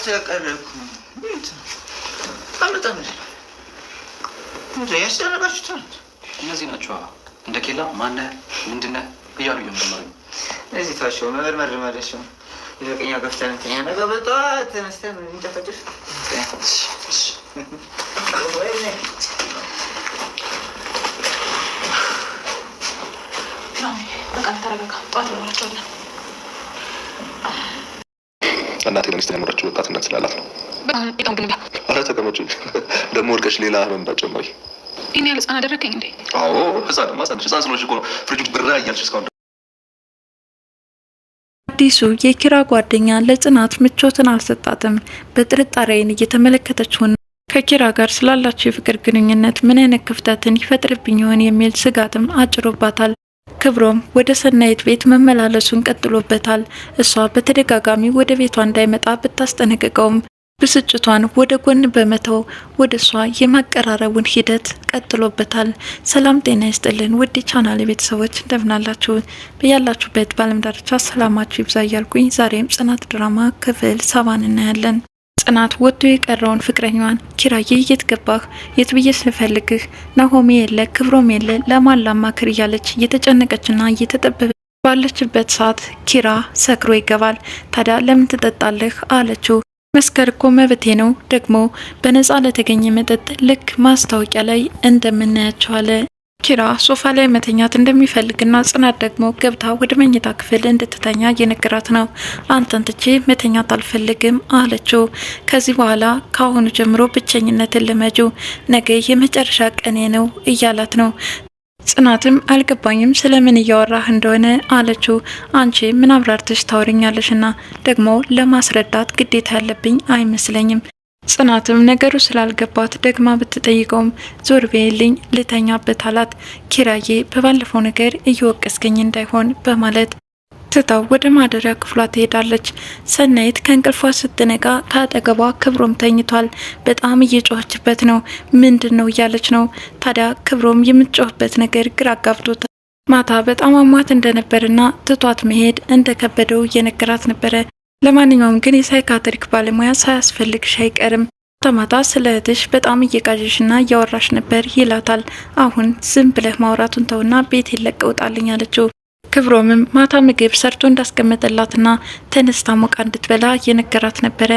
ተቀረኩ አመጣም ያስደረጋችሁት እነዚህ ናቸው። እንደ ኬላ ማነህ ምንድነህ እያሉ እየመረመሩ እዚህ ታቸው መመርመር ማለት ነው። የቀኛ ገፍተን እንትን ያነጋ በጠዋት ተነስተን እንጨፈጭፍ እናቴ ለሚስት ያኖራችሁ ወጣትነት ስላላት ነው። ኧረ ተቀመጪ። ደግሞ ወድቀሽ ሌላ ህመም እንዳትጨምሪ። እኔ ያለ ህፃን አደረከኝ እንዴ? አዎ ህፃንማ ህፃን ስለሆንሽ እኮ ነው ፍሪጁ ብራ እያልሽ እስካሁን። አዲሱ የኪራ ጓደኛ ለጽናት ምቾትን አልሰጣትም። በጥርጣሬን እየተመለከተችው ነው። ከኪራ ጋር ስላላቸው የፍቅር ግንኙነት ምን አይነት ክፍተትን ይፈጥርብኝ ይሆን የሚል ስጋትም አጭሮባታል። ክብሮም ወደ ሰናይት ቤት መመላለሱን ቀጥሎበታል። እሷ በተደጋጋሚ ወደ ቤቷ እንዳይመጣ ብታስጠነቅቀውም ብስጭቷን ወደ ጎን በመተው ወደ እሷ የማቀራረቡን ሂደት ቀጥሎበታል። ሰላም ጤና ይስጥልን ውድ ቻናል ቤተሰቦች እንደምናላችሁ በያላችሁበት ባለም ዳርቻ ሰላማችሁ ይብዛ እያልኩኝ ዛሬም ጽናት ድራማ ክፍል 7 እናያለን። ጽናት ወጥቶ የቀረውን ፍቅረኛዋን ኪራዬ የት ገባህ? የት ብዬ ስፈልግህ ናሆሜ የለ ክብሮም የለ ለማን ላማክር እያለች እየተጨነቀችና እየተጠበበ ባለችበት ሰዓት ኪራ ሰክሮ ይገባል። ታዲያ ለምን ትጠጣለህ አለችው። መስከር እኮ መብቴ ነው፣ ደግሞ በነፃ ለተገኘ መጠጥ ልክ ማስታወቂያ ላይ እንደምናያቸው አለ። ኪራ ሶፋ ላይ መተኛት እንደሚፈልግና ጽናት ደግሞ ገብታ ወደ መኝታ ክፍል እንድትተኛ እየነገራት ነው። አንተን ትቼ መተኛት አልፈልግም አለችው። ከዚህ በኋላ ከአሁኑ ጀምሮ ብቸኝነትን ልመጁ፣ ነገ የመጨረሻ ቀኔ ነው እያላት ነው። ጽናትም አልገባኝም ስለምን እያወራህ እንደሆነ አለችው። አንቺ ምን አብራርተሽ ታወሪኛለሽና ደግሞ ለማስረዳት ግዴታ ያለብኝ አይመስለኝም። ጽናትም ነገሩ ስላልገባት ደግማ ብትጠይቀውም ዞር በይልኝ ልተኛበት አላት። ኪራዬ በባለፈው ነገር እየወቀስከኝ እንዳይሆን በማለት ትታው ወደ ማደሪያ ክፍሏ ትሄዳለች። ሰናይት ከእንቅልፏ ስትነቃ ከአጠገቧ ክብሮም ተኝቷል። በጣም እየጮኸችበት ነው። ምንድን ነው እያለች ነው። ታዲያ ክብሮም የምትጮህበት ነገር ግራ አጋብቶታል። ማታ በጣም አሟት እንደነበርና ትቷት መሄድ እንደከበደው እየነገራት ነበረ። ለማንኛውም ግን የሳይካትሪክ ባለሙያ ሳያስፈልግሽ አይቀርም። ማታ ስለ እህትሽ በጣም እየቃዠሽና እያወራሽ ነበር ይላታል። አሁን ዝም ብለህ ማውራቱን ተውና ቤት ይለቀውጣልኝ አለችው። ክብሮምም ማታ ምግብ ሰርቶ እንዳስቀመጠላትና ተነስታ ሞቃ እንድትበላ እየነገራት ነበረ።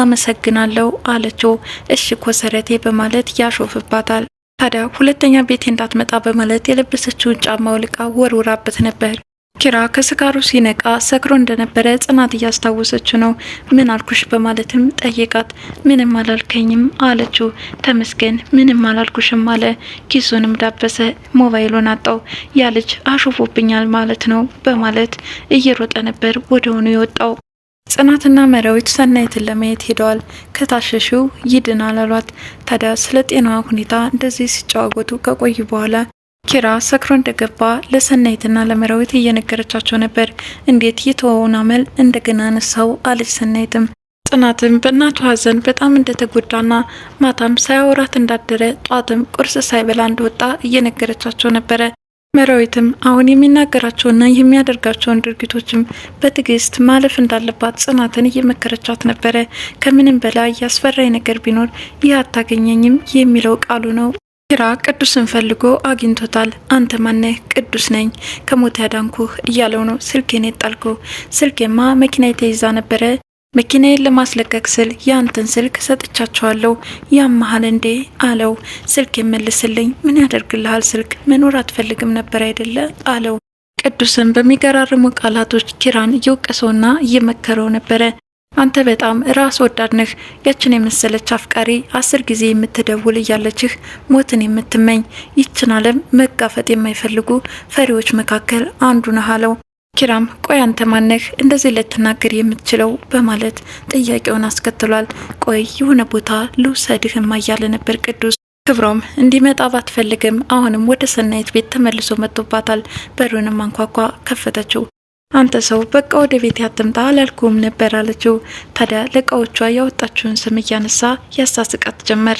አመሰግናለሁ አለችው። እሺ ኮሰረቴ በማለት ያሾፍባታል። ታዲያ ሁለተኛ ቤቴ እንዳትመጣ በማለት የለበሰችውን ጫማ አውልቃ ወርውራበት ነበር። ኪራ ከስካሩ ሲነቃ ሰክሮ እንደነበረ ጽናት እያስታወሰችው ነው። ምን አልኩሽ በማለትም ጠየቃት። ምንም አላልከኝም አለችው። ተመስገን ምንም አላልኩሽም አለ። ኪሱንም ዳበሰ። ሞባይሉን አጣው። ያ ልጅ አሾፎብኛል ማለት ነው በማለት እየሮጠ ነበር ወደሆኑ የወጣው። ጽናትና መራዊት ሰናይትን ለማየት ሄደዋል። ከታሸሽው ይድናል አሏት። ታዲያ ስለ ጤናዋ ሁኔታ እንደዚህ ሲጨዋወቱ ከቆዩ በኋላ ኪራ ሰክሮ እንደገባ ለሰናይትና ለመራዊት እየነገረቻቸው ነበር። እንዴት የተወውን አመል እንደገና ነሳው አለች ሰናይትም። ጽናትም በእናቱ ሐዘን በጣም እንደተጎዳና ማታም ሳያወራት እንዳደረ ጧትም ቁርስ ሳይበላ እንደወጣ እየነገረቻቸው ነበረ። መራዊትም አሁን የሚናገራቸውና የሚያደርጋቸውን ድርጊቶችም በትዕግስት ማለፍ እንዳለባት ጽናትን እየመከረቻት ነበረ። ከምንም በላይ ያስፈራኝ ነገር ቢኖር ይህ አታገኘኝም የሚለው ቃሉ ነው። ኪራ ቅዱስን ፈልጎ አግኝቶታል። አንተ ማነህ? ቅዱስ ነኝ፣ ከሞት ያዳንኩህ እያለው ነው። ስልኬን የጣልኩ ስልኬማ መኪና የተይዛ ነበረ። መኪናዬን ለማስለቀቅ ስል ያንተን ስልክ ሰጥቻቸዋለሁ። ያመሃል እንዴ አለው። ስልክ የመልስልኝ። ምን ያደርግልሃል? ስልክ መኖር አትፈልግም ነበር አይደለ አለው። ቅዱስን በሚገራርሙ ቃላቶች ኪራን እየወቀሰውና እየመከረው ነበረ። አንተ በጣም ራስ ወዳድ ነህ። ያችን የመሰለች አፍቃሪ 10 ጊዜ የምትደውል እያለችህ ሞትን የምትመኝ ይችን ዓለም መጋፈጥ የማይፈልጉ ፈሪዎች መካከል አንዱ ነህ አለው። ኪራም ቆይ አንተ ማነህ እንደዚህ ልትናገር የምትችለው በማለት ጥያቄውን አስከትሏል። ቆይ የሆነ ቦታ ልውሰድህማ እያለ ነበር ቅዱስ። ክብሮም እንዲመጣ ባትፈልግም አሁንም ወደ ሰናይት ቤት ተመልሶ መጥቶባታል። በሩንም አንኳኳ። ከፈተችው። አንተ ሰው በቃ ወደ ቤት ያትምጣ አላልኩም ነበር አለችው። ታዲያ ለእቃዎቿ ያወጣችውን ስም እያነሳ ያሳስቃት ጀመር።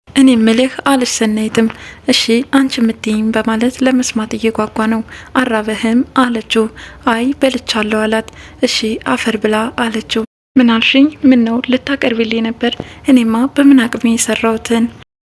እኔ ምልህ አለች ሰናይትም። እሺ አንቺ ምትይኝ በማለት ለመስማት እየጓጓ ነው። አራበህም አለችው። አይ በልቻለሁ አላት። እሺ አፈር ብላ አለችው። ምን አልሽኝ? ምን ነው ልታቀርብልኝ ነበር? እኔማ በምን አቅሜ የሰራሁትን።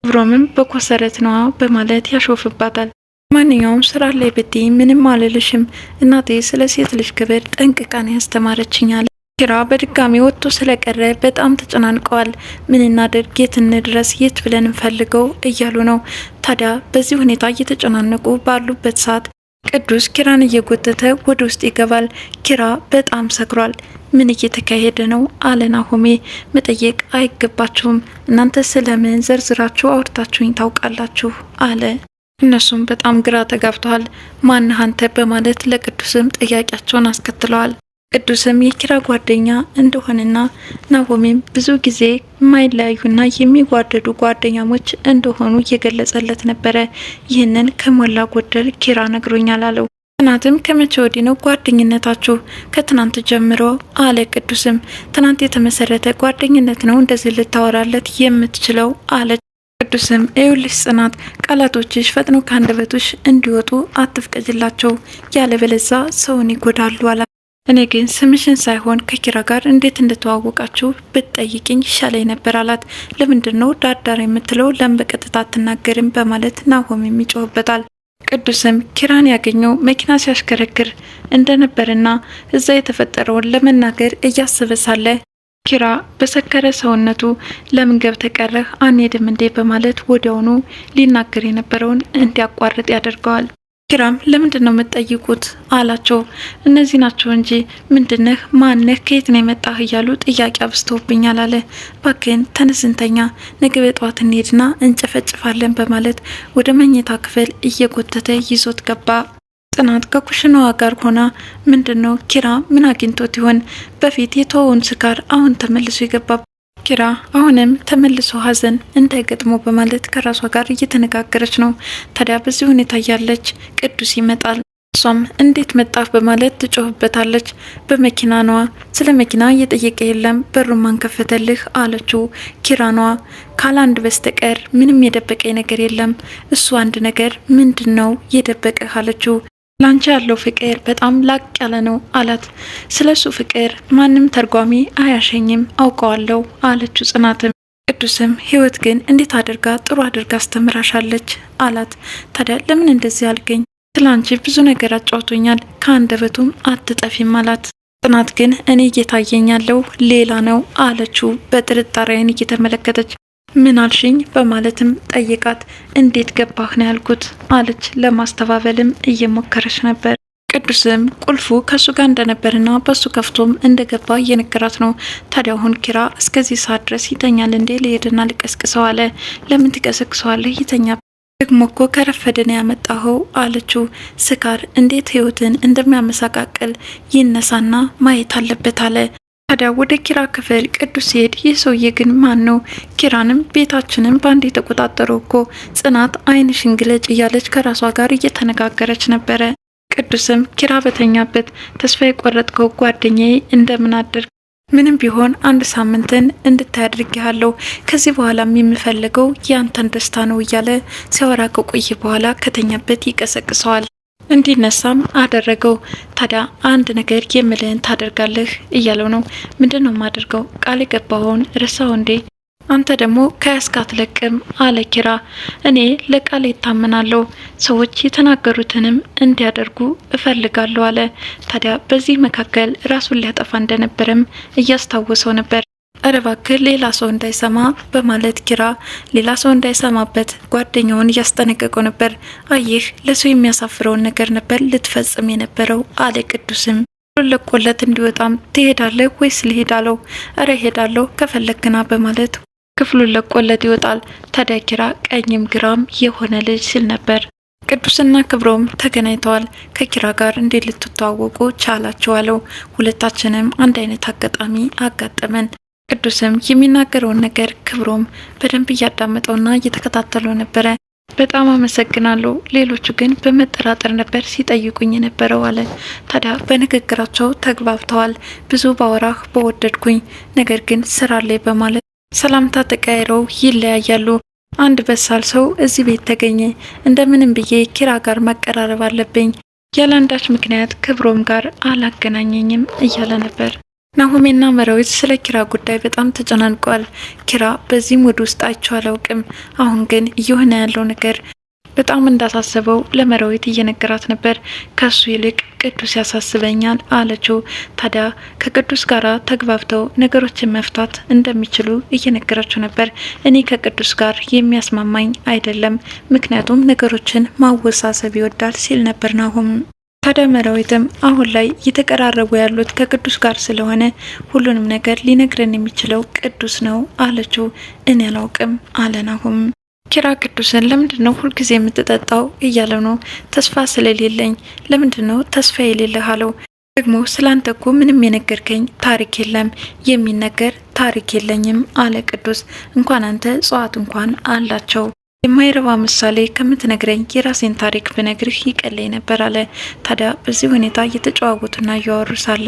ክብሮምም በኮሰረት ነዋ በማለት ያሾፍባታል። ማንኛውም ስራ ላይ ብትይ ምንም አልልሽም። እናቴ ስለ ሴት ልጅ ክብር ጠንቅቃን ያስተማረችኛል። ኪራ በድጋሚ ወጥቶ ስለቀረ በጣም ተጨናንቀዋል። ምን እናድርግ፣ የት እንድረስ፣ የት ብለን እንፈልገው እያሉ ነው። ታዲያ በዚህ ሁኔታ እየተጨናነቁ ባሉበት ሰዓት ቅዱስ ኪራን እየጎተተ ወደ ውስጥ ይገባል። ኪራ በጣም ሰክሯል። ምን እየተካሄደ ነው አለ ናሆሜ። መጠየቅ አይገባችሁም፣ እናንተ ስለምን ዘርዝራችሁ አውርታችሁኝ ታውቃላችሁ አለ። እነሱም በጣም ግራ ተጋብተዋል። ማንህ አንተ በማለት ለቅዱስም ጥያቄያቸውን አስከትለዋል። ቅዱስም የኪራ ጓደኛ እንደሆነና ናሆሜም ብዙ ጊዜ የማይለያዩና የሚጓደዱ ጓደኛሞች እንደሆኑ እየገለጸለት ነበረ። ይህንን ከሞላ ጎደል ኪራ ነግሮኛል አለው። ጽናትም ከመቼ ወዲህ ነው ጓደኝነታችሁ? ከትናንት ጀምሮ አለ ቅዱስም። ትናንት የተመሰረተ ጓደኝነት ነው እንደዚህ ልታወራለት የምትችለው አለች። ቅዱስም ይኸውልሽ ጽናት፣ ቃላቶችሽ ፈጥኖ ከአንደበትሽ እንዲወጡ አትፍቀጅላቸው፣ ያለበለዛ ሰውን ይጎዳሉ አላ። እኔ ግን ስምሽን ሳይሆን ከኪራ ጋር እንዴት እንደተዋወቃችሁ ብትጠይቅኝ ይሻለኝ ነበር አላት። ለምንድን ነው ዳርዳር የምትለው? ለምን በቀጥታ አትናገርም? በማለት ናሆም የሚጮህበታል። ቅዱስም ኪራን ያገኘው መኪና ሲያሽከረክር እንደነበርና እዛ የተፈጠረውን ለመናገር እያሰበ ሳለ ኪራ በሰከረ ሰውነቱ ለምን ገብተህ ቀረህ አንሄድም እንዴ በማለት ወዲያውኑ ሊናገር የነበረውን እንዲያቋርጥ ያደርገዋል። ኪራም ለምንድን ነው የምትጠይቁት አላቸው። እነዚህ ናቸው እንጂ ምንድነህ፣ ማነህ፣ ከየት ነው የመጣህ እያሉ ጥያቄ አብዝተውብኛል አለ። ባክን ተነስንተኛ፣ ነገ በጠዋት እንሄድና እንጨፈጭፋለን በማለት ወደ መኝታ ክፍል እየጎተተ ይዞት ገባ። ጽናት ከኩሽናዋ ጋር ሆና ምንድነው ኪራ ምን አግኝቶት ይሆን? በፊት የተወውን ስካር አሁን ተመልሶ የገባ ኪራ አሁንም ተመልሶ ሀዘን እንዳይገጥመው በማለት ከራሷ ጋር እየተነጋገረች ነው። ታዲያ በዚህ ሁኔታ ያለች ቅዱስ ይመጣል። እሷም እንዴት መጣፍ በማለት ትጮህበታለች። በመኪና ነዋ፣ ስለ መኪና እየጠየቀ የለም፣ በሩን ማን ከፈተልህ አለችው። ኪራ ነዋ፣ ካላንድ በስተቀር ምንም የደበቀኝ ነገር የለም። እሱ አንድ ነገር ምንድነው የደበቀህ አለችው። ላንቺ ያለው ፍቅር በጣም ላቅ ያለ ነው አላት። ስለሱ ፍቅር ማንም ተርጓሚ አያሸኝም አውቀዋለሁ አለችው ጽናትም። ቅዱስም ህይወት ግን እንዴት አድርጋ ጥሩ አድርጋ አስተምራሻለች አላት። ታዲያ ለምን እንደዚህ አልገኝ? ስላንቺ ብዙ ነገር አጫውቶኛል፣ ከአንደበቱም አትጠፊም አላት። ጽናት ግን እኔ እየታየኝ ያለው ሌላ ነው አለችው በጥርጣሬን እየተመለከተች። ምን አልሽኝ በማለትም ጠይቃት። እንዴት ገባህ ነው ያልኩት አለች። ለማስተባበልም እየሞከረች ነበር። ቅዱስም ቁልፉ ከሱ ጋር እንደነበርና በሱ ከፍቶም እንደገባ እየነገራት ነው። ታዲያ አሁን ኪራ እስከዚህ ሰዓት ድረስ ይተኛል እንዴ? ልሄድና ልቀስቅሰው አለ። ለምን ትቀሰቅሰዋለህ? ይተኛ ደግሞ እኮ ከረፈደ ነው ያመጣኸው አለችው። ስካር እንዴት ህይወትን እንደሚያመሳቃቅል ይነሳና ማየት አለበት አለ። ታዲያ ወደ ኪራ ክፍል ቅዱስ ሲሄድ ይህ ሰውዬ ግን ማን ነው? ኪራንም ቤታችንን ባንድ የተቆጣጠረው እኮ ጽናት ዓይንሽን ግለጭ እያለች ከራሷ ጋር እየተነጋገረች ነበረ። ቅዱስም ኪራ በተኛበት ተስፋ የቆረጥከው ጓደኛዬ እንደምን አደርግ? ምንም ቢሆን አንድ ሳምንትን እንድታያድርግሃለሁ፣ ከዚህ በኋላም የምፈልገው ያንተን ደስታ ነው እያለ ሲያወራ ከቆየ በኋላ ከተኛበት ይቀሰቅሰዋል። እንዲነሳም አደረገው። ታዲያ አንድ ነገር የምልህን ታደርጋለህ እያለው ነው። ምንድን ነው የማደርገው? ቃል የገባኸውን ረሳው እንዴ? አንተ ደግሞ ከያዝክ አትለቅም አለ ኪራ። እኔ ለቃል እታመናለሁ፣ ሰዎች የተናገሩትንም እንዲያደርጉ እፈልጋለሁ አለ። ታዲያ በዚህ መካከል ራሱን ሊያጠፋ እንደነበረም እያስታወሰው ነበር። እረ እባክህ ሌላ ሰው እንዳይሰማ በማለት ኪራ ሌላ ሰው እንዳይሰማበት ጓደኛውን እያስጠነቀቀው ነበር። አየህ ለሰው የሚያሳፍረውን ነገር ነበር ልትፈጽም የነበረው አለ ቅዱስም። ለቆለት እንዲወጣም ትሄዳለህ ወይስ ልሄድ አለው። እረ ሄዳለሁ ከፈለግና በማለት ክፍሉን ለቆለት ይወጣል። ታዲያ ኪራ ቀኝም ግራም የሆነ ልጅ ሲል ነበር። ቅዱስና ክብሮም ተገናኝተዋል። ከኪራ ጋር እንዴት ልትተዋወቁ ቻላችሁ አለው። ሁለታችንም አንድ አይነት አጋጣሚ አጋጠመን። ቅዱስም የሚናገረውን ነገር ክብሮም በደንብ እያዳመጠውና እየተከታተለው ነበረ። በጣም አመሰግናለሁ፣ ሌሎቹ ግን በመጠራጠር ነበር ሲጠይቁኝ የነበረው አለ። ታዲያ በንግግራቸው ተግባብተዋል። ብዙ ባወራህ በወደድኩኝ፣ ነገር ግን ስራ ላይ በማለት ሰላምታ ተቀያይረው ይለያያሉ። አንድ በሳል ሰው እዚህ ቤት ተገኘ፣ እንደምንም ብዬ ኪራ ጋር ማቀራረብ አለብኝ፣ ያለአንዳች ምክንያት ክብሮም ጋር አላገናኘኝም እያለ ነበር። ናሆሜና መራዊት ስለ ኪራ ጉዳይ በጣም ተጨናንቀዋል። ኪራ በዚህ ሙድ ውስጥ አይቼው አላውቅም። አሁን ግን እየሆነ ያለው ነገር በጣም እንዳሳሰበው ለመራዊት እየነገራት ነበር። ከሱ ይልቅ ቅዱስ ያሳስበኛል አለችው። ታዲያ ከቅዱስ ጋር ተግባብተው ነገሮችን መፍታት እንደሚችሉ እየነገራቸው ነበር። እኔ ከቅዱስ ጋር የሚያስማማኝ አይደለም፣ ምክንያቱም ነገሮችን ማወሳሰብ ይወዳል ሲል ነበር ናሆም። ታዲያ መራዊትም አሁን ላይ እየተቀራረቡ ያሉት ከቅዱስ ጋር ስለሆነ ሁሉንም ነገር ሊነግረን የሚችለው ቅዱስ ነው አለችው። እኔ አላውቅም አለ ናሆም። ኪራ ቅዱስን ለምንድነው ሁልጊዜ የምትጠጣው እያለ ነው። ተስፋ ስለሌለኝ። ለምንድነው ተስፋ የሌለህ አለው። ደግሞ ስላንተ እኮ ምንም የነገርከኝ ታሪክ የለም፣ የሚነገር ታሪክ የለኝም አለ ቅዱስ። እንኳን አንተ እጽዋት እንኳን አላቸው። የማይረባ ምሳሌ ከምትነግረኝ የራሴን ታሪክ ብነግርህ ይቀለኝ ነበር አለ። ታዲያ በዚህ ሁኔታ እየተጨዋወቱና እያወሩ ሳለ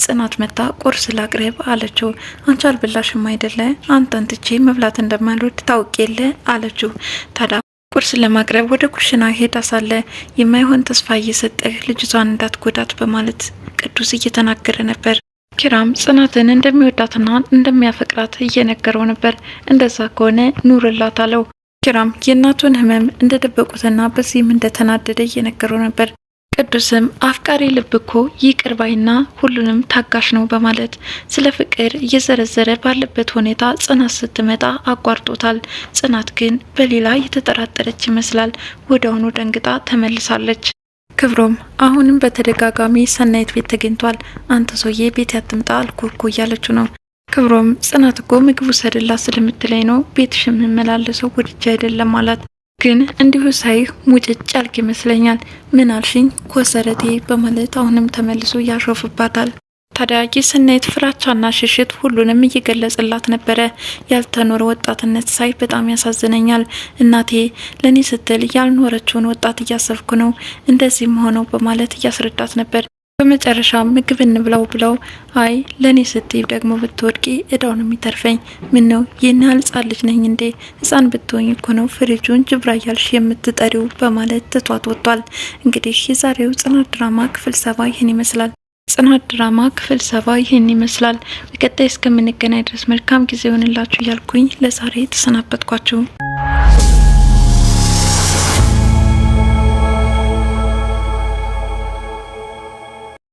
ጽናት መታ ቁርስ ላቅርብ አለችው። አንቺ አልበላሽም አይደለ? አንተን ትቼ መብላት እንደማልወድ ታውቅ የለ አለችው። ታዲያ ቁርስ ለማቅረብ ወደ ኩሽና ሄዳ ሳለ የማይሆን ተስፋ እየሰጠህ ልጅቷን እንዳትጎዳት በማለት ቅዱስ እየተናገረ ነበር። ኪራም ጽናትን እንደሚወዳትና እንደሚያፈቅራት እየነገረው ነበር። እንደዛ ከሆነ ኑርላት አለው። ኪራም የእናቱን ህመም እንደደበቁትና በዚህም እንደተናደደ እየነገረው ነበር። ቅዱስም አፍቃሪ ልብ እኮ ይቅር ባይና ሁሉንም ታጋሽ ነው በማለት ስለ ፍቅር እየዘረዘረ ባለበት ሁኔታ ጽናት ስትመጣ አቋርጦታል። ጽናት ግን በሌላ የተጠራጠረች ይመስላል። ወዲያውኑ ደንግጣ ተመልሳለች። ክብሮም አሁንም በተደጋጋሚ ሰናይት ቤት ተገኝቷል። አንተ ሰውዬ ቤት ያትምጣ አልኩህ እኮ እያለችው ነው። ክብሮም ጽናት እኮ ምግቡ ሰድላ ስለምትለኝ ነው ቤትሽ የምመላለሰው ወድጄ አይደለም አላት። ግን እንዲሁ ሳይህ ሙጭጭ ያልክ ይመስለኛል። ምን አልሽኝ ኮሰረቴ በማለት አሁንም ተመልሶ ያሾፍባታል። ታዲያ የሰናይት ፍራቻና ሽሽት ሁሉንም እየገለጸላት ነበረ። ያልተኖረ ወጣትነት ሳይ በጣም ያሳዝነኛል። እናቴ ለኔ ስትል ያልኖረችውን ወጣት እያሰብኩ ነው እንደዚህም ሆነው በማለት እያስረዳት ነበር። በመጨረሻ ምግብ እንብላው ብለው አይ ለኔ ስትይ ደግሞ ብትወድቂ እዳውን የሚተርፈኝ ምን ነው ይህን ያህል ህጻን ልጅ ነኝ እንዴ? ህጻን ብትሆኝ እኮ ነው ፍሪጁን ጅብራ እያልሽ የምትጠሪው በማለት ትቷት ወጥቷል። እንግዲህ የዛሬው ጽናት ድራማ ክፍል 7 ይህን ይመስላል። ጽናት ድራማ ክፍል 7 ይህን ይመስላል። በቀጣይ እስከምንገናኝ ድረስ መልካም ጊዜ ይሆንላችሁ እያልኩኝ ለዛሬ ተሰናበትኳችሁ።